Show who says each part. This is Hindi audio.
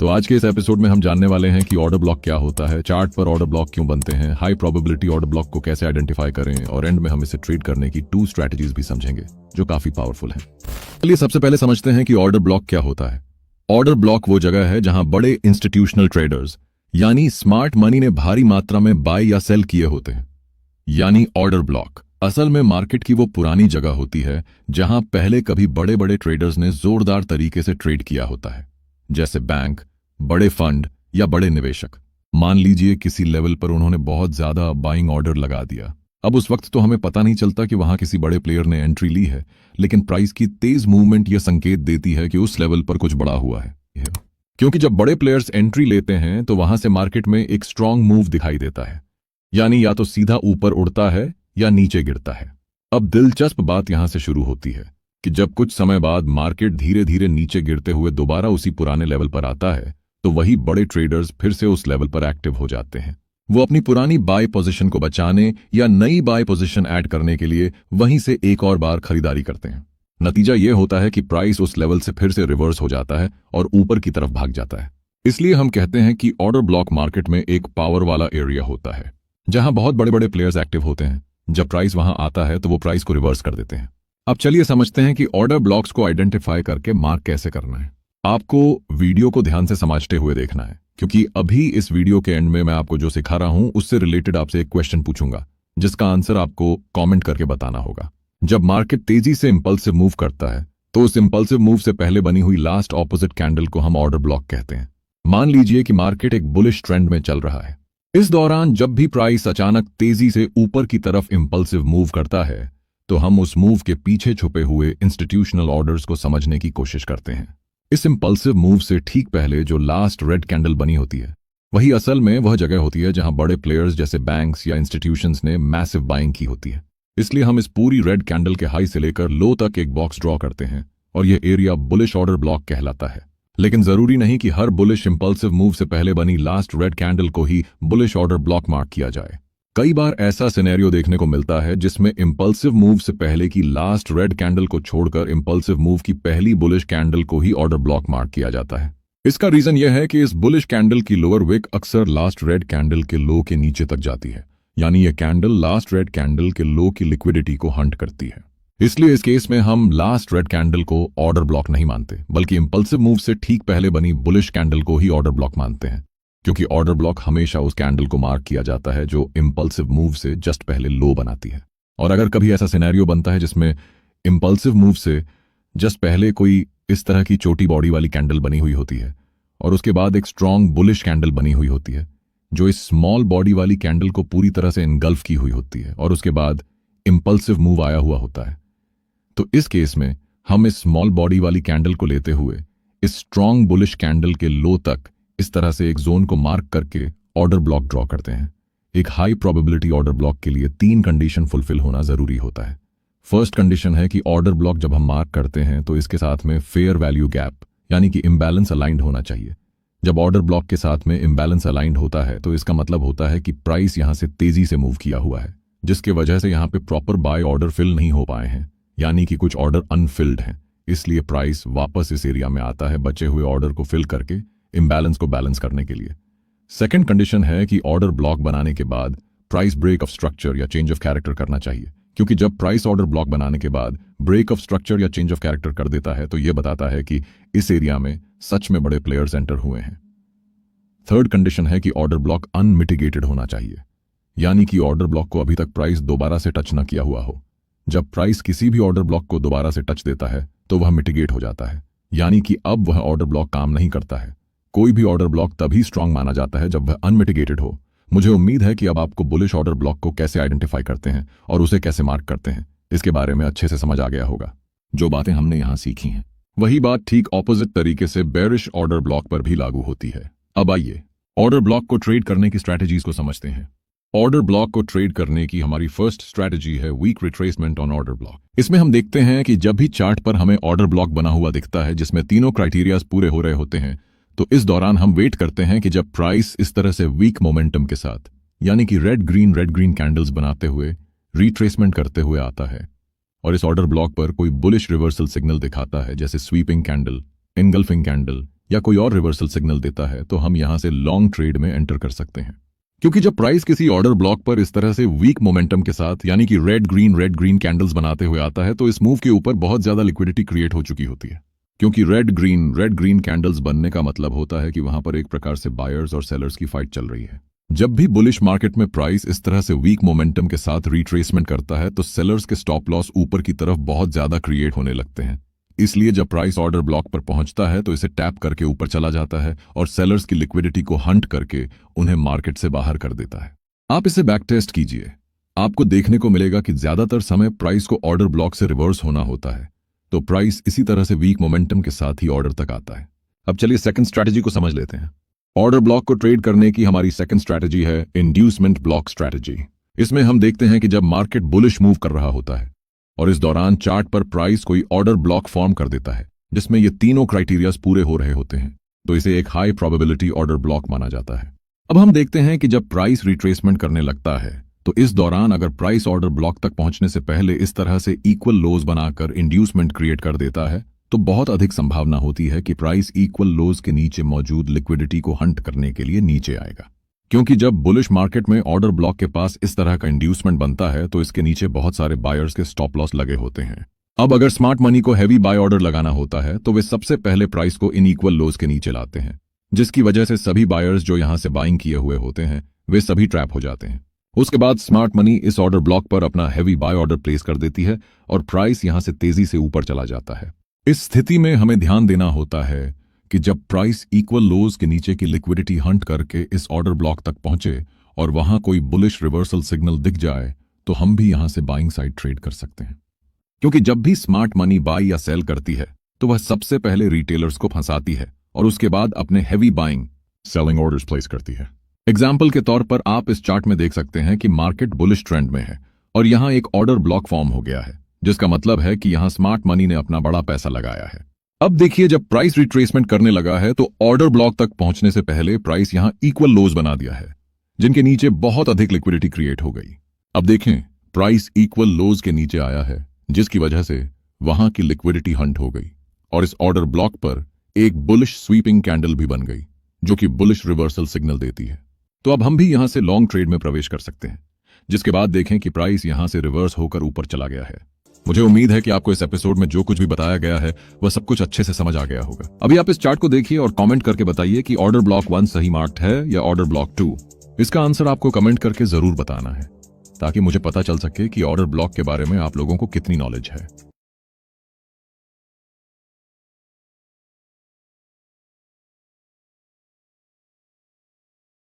Speaker 1: तो आज के इस एपिसोड में हम जानने वाले हैं कि ऑर्डर ब्लॉक क्या होता है, चार्ट पर ऑर्डर ब्लॉक क्यों बनते हैं, हाई प्रोबेबिलिटी ऑर्डर ब्लॉक को कैसे आइडेंटिफाई करें और एंड में हम इसे ट्रेड करने की 2 स्ट्रैटेजीज भी समझेंगे जो काफी पावरफुल हैं। चलिए सबसे पहले समझते हैं कि ऑर्डर ब्लॉक क्या होता है। ऑर्डर ब्लॉक वो जगह है जहां बड़े इंस्टीट्यूशनल ट्रेडर्स यानी स्मार्ट मनी ने भारी मात्रा में बाय या सेल किए होते हैं। यानी ऑर्डर ब्लॉक असल में मार्केट की वो पुरानी जगह होती है जहां पहले कभी बड़े बड़े ट्रेडर्स ने जोरदार तरीके से ट्रेड किया होता है, जैसे बैंक, बड़े फंड या बड़े निवेशक। मान लीजिए किसी लेवल पर उन्होंने बहुत ज्यादा बाइंग ऑर्डर लगा दिया। अब उस वक्त तो हमें पता नहीं चलता कि वहां किसी बड़े प्लेयर ने एंट्री ली है, लेकिन प्राइस की तेज मूवमेंट यह संकेत देती है कि उस लेवल पर कुछ बड़ा हुआ है। क्योंकि जब बड़े प्लेयर्स एंट्री लेते हैं तो वहां से मार्केट में एक स्ट्रांग मूव दिखाई देता है, यानी या तो सीधा ऊपर उड़ता है या नीचे गिरता है। अब दिलचस्प बात यहां से शुरू होती है कि जब कुछ समय बाद मार्केट धीरे धीरे नीचे गिरते हुए दोबारा उसी पुराने लेवल पर आता है तो वही बड़े ट्रेडर्स फिर से उस लेवल पर एक्टिव हो जाते हैं। वो अपनी पुरानी बाय पोजीशन को बचाने या नई बाय पोजीशन ऐड करने के लिए वहीं से एक और बार खरीदारी करते हैं। नतीजा यह होता है कि प्राइस उस लेवल से फिर से रिवर्स हो जाता है और ऊपर की तरफ भाग जाता है। इसलिए हम कहते हैं कि ऑर्डर ब्लॉक मार्केट में एक पावर वाला एरिया होता है जहां बहुत बड़े बड़े प्लेयर्स एक्टिव होते हैं। जब प्राइस वहां आता है तो वो प्राइस को रिवर्स कर देते हैं। अब चलिए समझते हैं कि ऑर्डर ब्लॉक्स को आइडेंटिफाई करके मार्क कैसे करना है। आपको वीडियो को ध्यान से समझते हुए देखना है, क्योंकि अभी इस वीडियो के एंड में मैं आपको जो सिखा रहा हूं उससे रिलेटेड आपसे एक क्वेश्चन पूछूंगा जिसका आंसर आपको कमेंट करके बताना होगा। जब मार्केट तेजी से इंपल्सिव मूव करता है तो उस इंपल्सिव मूव से पहले बनी हुई लास्ट ऑपोजिट कैंडल को हम ऑर्डर ब्लॉक कहते हैं। मान लीजिए कि मार्केट एक बुलिश ट्रेंड में चल रहा है। इस दौरान जब भी प्राइस अचानक तेजी से ऊपर की तरफ इंपल्सिव मूव करता है तो हम उस मूव के पीछे छुपे हुए इंस्टीट्यूशनल ऑर्डर्स को समझने की कोशिश करते हैं। इस इंपल्सिव मूव से ठीक पहले जो लास्ट रेड कैंडल बनी होती है वही असल में वह जगह होती है जहां बड़े प्लेयर्स जैसे बैंक्स या इंस्टीट्यूशंस ने मैसिव बाइंग की होती है। इसलिए हम इस पूरी रेड कैंडल के हाई से लेकर लो तक एक बॉक्स ड्रॉ करते हैं और यह एरिया बुलिश ऑर्डर ब्लॉक कहलाता है। लेकिन जरूरी नहीं कि हर बुलिश इंपल्सिव मूव से पहले बनी लास्ट रेड कैंडल को ही बुलिश ऑर्डर ब्लॉक मार्क किया जाए। कई बार ऐसा सिनेरियो देखने को मिलता है जिसमें इंपल्सिव मूव से पहले की लास्ट रेड कैंडल को छोड़कर इंपल्सिव मूव की पहली बुलिश कैंडल को ही ऑर्डर ब्लॉक मार्क किया जाता है। इसका रीजन यह है कि इस बुलिश कैंडल की लोअर विक अक्सर लास्ट रेड कैंडल के लो के नीचे तक जाती है, यानी यह कैंडल लास्ट रेड कैंडल के लो की लिक्विडिटी को हंट करती है। इसलिए इस केस में हम लास्ट रेड कैंडल को ऑर्डर ब्लॉक नहीं मानते, बल्कि इंपल्सिव मूव से ठीक पहले बनी बुलिश कैंडल को ही ऑर्डर ब्लॉक मानते हैं, क्योंकि ऑर्डर ब्लॉक हमेशा उस कैंडल को मार्क किया जाता है जो इंपल्सिव मूव से जस्ट पहले लो बनाती है। और अगर कभी ऐसा सिनेरियो बनता है जिसमें इंपल्सिव मूव से जस्ट पहले कोई इस तरह की छोटी बॉडी वाली कैंडल बनी हुई होती है और उसके बाद एक स्ट्रांग बुलिश कैंडल बनी हुई होती है जो इस स्मॉल बॉडी वाली कैंडल को पूरी तरह से इनगल्फ की हुई होती है और उसके बाद इंपल्सिव मूव आया हुआ होता है, तो इस केस में हम इस स्मॉल बॉडी वाली कैंडल को लेते हुए इस स्ट्रांग बुलिश कैंडल के लो तक इस तरह से एक जोन को मार्क करके ऑर्डर ब्लॉक ड्रॉ करते हैं। एक हाई प्रोबेबिलिटी ऑर्डर ब्लॉक के लिए 3 कंडीशन फुलफिल होना जरूरी होता है। फर्स्ट कंडीशन है कि ऑर्डर ब्लॉक जब हम मार्क करते हैं तो इसके साथ में फेयर वैल्यू गैप यानी कि इम्बैलेंस अलाइंड होना चाहिए। जब ऑर्डर ब्लॉक के साथ में इम्बैलेंस अलाइंड होता है तो इसका मतलब होता है कि प्राइस यहां से तेजी से मूव किया हुआ है, जिसके वजह से यहां पे प्रॉपर बाय ऑर्डर फिल नहीं हो पाए हैं, यानी कि कुछ ऑर्डर अनफिल्ड हैं। इसलिए प्राइस वापस इस एरिया में आता है बचे हुए ऑर्डर को फिल करके इम्बैलेंस को बैलेंस करने के लिए। सेकंड कंडीशन है कि ऑर्डर ब्लॉक बनाने के बाद प्राइस ब्रेक ऑफ स्ट्रक्चर या चेंज ऑफ कैरेक्टर करना चाहिए, क्योंकि जब प्राइस ऑर्डर ब्लॉक बनाने के बाद ब्रेक ऑफ स्ट्रक्चर या चेंज ऑफ कैरेक्टर कर देता है तो यह बताता है कि इस एरिया में सच में बड़े प्लेयर्स एंटर हुए हैं। थर्ड कंडीशन है कि ऑर्डर ब्लॉक अनमिटिगेटेड होना चाहिए, यानी कि ऑर्डर ब्लॉक को अभी तक प्राइस दोबारा से टच न किया हुआ हो। जब प्राइस किसी भी ऑर्डर ब्लॉक को दोबारा से टच देता है तो वह मिटिगेट हो जाता है, यानी कि अब वह ऑर्डर ब्लॉक काम नहीं करता है। कोई भी ऑर्डर ब्लॉक तभी स्ट्रांग माना जाता है जब वह अनमिटिगेटेड हो। मुझे उम्मीद है कि अब आपको बुलिश ऑर्डर ब्लॉक को कैसे आइडेंटिफाई करते हैं और उसे कैसे मार्क करते हैं इसके बारे में अच्छे से समझ आ गया होगा। जो बातें हमने यहां सीखी हैं वही बात ठीक ऑपोजिट तरीके से बेरिश ऑर्डर ब्लॉक पर भी लागू होती है। अब आइए ऑर्डर ब्लॉक को ट्रेड करने की स्ट्रैटेजीज को समझते हैं। ऑर्डर ब्लॉक को ट्रेड करने की हमारी फर्स्ट स्ट्रैटेजी है weak retracement on order block. इसमें हम देखते हैं कि जब भी चार्ट पर हमें ऑर्डर ब्लॉक बना हुआ दिखता है जिसमें तीनों क्राइटेरियाज पूरे हो रहे होते हैं तो इस दौरान हम वेट करते हैं कि जब प्राइस इस तरह से वीक मोमेंटम के साथ यानी कि रेड ग्रीन कैंडल्स बनाते हुए रिट्रेसमेंट करते हुए आता है और इस ऑर्डर ब्लॉक पर कोई बुलिश रिवर्सल सिग्नल दिखाता है, जैसे स्वीपिंग कैंडल, इनगल्फिंग कैंडल या कोई और रिवर्सल सिग्नल देता है तो हम यहां से लॉन्ग ट्रेड में एंटर कर सकते हैं। क्योंकि जब प्राइस किसी ऑर्डर ब्लॉक पर इस तरह से वीक मोमेंटम के साथ यानी कि रेड ग्रीन कैंडल्स बनाते हुए आता है तो इस मूव के ऊपर बहुत ज्यादा लिक्विडिटी क्रिएट हो चुकी होती है। क्योंकि रेड ग्रीन कैंडल्स बनने का मतलब होता है कि वहां पर एक प्रकार से बायर्स और सेलर्स की फाइट चल रही है। जब भी बुलिश मार्केट में प्राइस इस तरह से वीक मोमेंटम के साथ रिट्रेसमेंट करता है तो सेलर्स के स्टॉप लॉस ऊपर की तरफ बहुत ज्यादा क्रिएट होने लगते हैं। इसलिए जब प्राइस ऑर्डर ब्लॉक पर पहुंचता है तो इसे टैप करके ऊपर चला जाता है और सेलर्स की लिक्विडिटी को हंट करके उन्हें मार्केट से बाहर कर देता है। आप इसे बैक टेस्ट कीजिए, आपको देखने को मिलेगा कि ज्यादातर समय प्राइस को ऑर्डर ब्लॉक से रिवर्स होना होता है, तो प्राइस इसी तरह से वीक मोमेंटम के साथ ही ऑर्डर तक आता है। अब चलिए सेकंड स्ट्रैटेजी को समझ लेते हैं। ऑर्डर ब्लॉक को ट्रेड करने की हमारी सेकंड स्ट्रैटेजी है इंड्यूसमेंट ब्लॉक स्ट्रैटेजी। इसमें हम देखते हैं कि जब मार्केट बुलिश मूव कर रहा होता है और इस दौरान चार्ट पर प्राइस कोई ऑर्डर ब्लॉक फॉर्म कर देता है जिसमें ये तीनों क्राइटेरियाज पूरे हो रहे होते हैं, तो इसे एक हाई प्रोबेबिलिटी ऑर्डर ब्लॉक माना जाता है। अब हम देखते हैं कि जब प्राइस रिट्रेसमेंट करने लगता है तो इस दौरान अगर प्राइस ऑर्डर ब्लॉक तक पहुंचने से पहले इस तरह से इक्वल लोज बनाकर इंड्यूसमेंट क्रिएट कर देता है तो बहुत अधिक संभावना होती है कि प्राइस इक्वल लोज के नीचे मौजूद लिक्विडिटी को हंट करने के लिए नीचे आएगा। क्योंकि जब बुलिश मार्केट में ऑर्डर ब्लॉक के पास इस तरह का इंड्यूसमेंट बनता है तो इसके नीचे बहुत सारे बायर्स के स्टॉप लॉस लगे होते हैं। अब अगर स्मार्ट मनी को हैवी बाय ऑर्डर लगाना होता है तो वे सबसे पहले प्राइस को इनइक्वल लोज के नीचे लाते हैं, जिसकी वजह से सभी बायर्स जो यहां से बाइंग किए हुए होते हैं वे सभी ट्रैप हो जाते हैं। उसके बाद स्मार्ट मनी इस ऑर्डर ब्लॉक पर अपना हैवी बाय ऑर्डर प्लेस कर देती है और प्राइस यहां से तेजी से ऊपर चला जाता है। इस स्थिति में हमें ध्यान देना होता है कि जब प्राइस इक्वल लोज के नीचे की लिक्विडिटी हंट करके इस ऑर्डर ब्लॉक तक पहुंचे और वहां कोई बुलिश रिवर्सल सिग्नल दिख जाए तो हम भी यहां से बाइंग साइड ट्रेड कर सकते हैं। क्योंकि जब भी स्मार्ट मनी बाय या सेल करती है तो वह सबसे पहले रिटेलर्स को फंसाती है और उसके बाद अपने heavy buying selling orders place करती है। एग्जाम्पल के तौर पर आप इस चार्ट में देख सकते हैं कि मार्केट बुलिश ट्रेंड में है और यहां एक ऑर्डर ब्लॉक फॉर्म हो गया है, जिसका मतलब है कि यहां स्मार्ट मनी ने अपना बड़ा पैसा लगाया है। अब देखिए जब प्राइस रिट्रेसमेंट करने लगा है तो ऑर्डर ब्लॉक तक पहुंचने से पहले प्राइस यहां इक्वल लोज बना दिया है जिनके नीचे बहुत अधिक लिक्विडिटी क्रिएट हो गई। अब देखें प्राइस इक्वल लोज के नीचे आया है जिसकी वजह से वहां की लिक्विडिटी हंट हो गई और इस ऑर्डर ब्लॉक पर एक बुलिश स्वीपिंग कैंडल भी बन गई जो कि बुलिश रिवर्सल सिग्नल देती है। तो अब हम भी यहां से लॉन्ग ट्रेड में प्रवेश कर सकते हैं, जिसके बाद देखें कि प्राइस यहां से रिवर्स होकर ऊपर चला गया है। मुझे उम्मीद है कि आपको इस एपिसोड में जो कुछ भी बताया गया है वह सब कुछ अच्छे से समझ आ गया होगा। अभी आप इस चार्ट को देखिए और कमेंट करके बताइए कि ऑर्डर ब्लॉक 1 सही मार्क्ड है या ऑर्डर ब्लॉक 2। इसका आंसर आपको कमेंट करके जरूर बताना है ताकि मुझे पता चल सके कि ऑर्डर ब्लॉक के बारे में आप लोगों को कितनी नॉलेज है।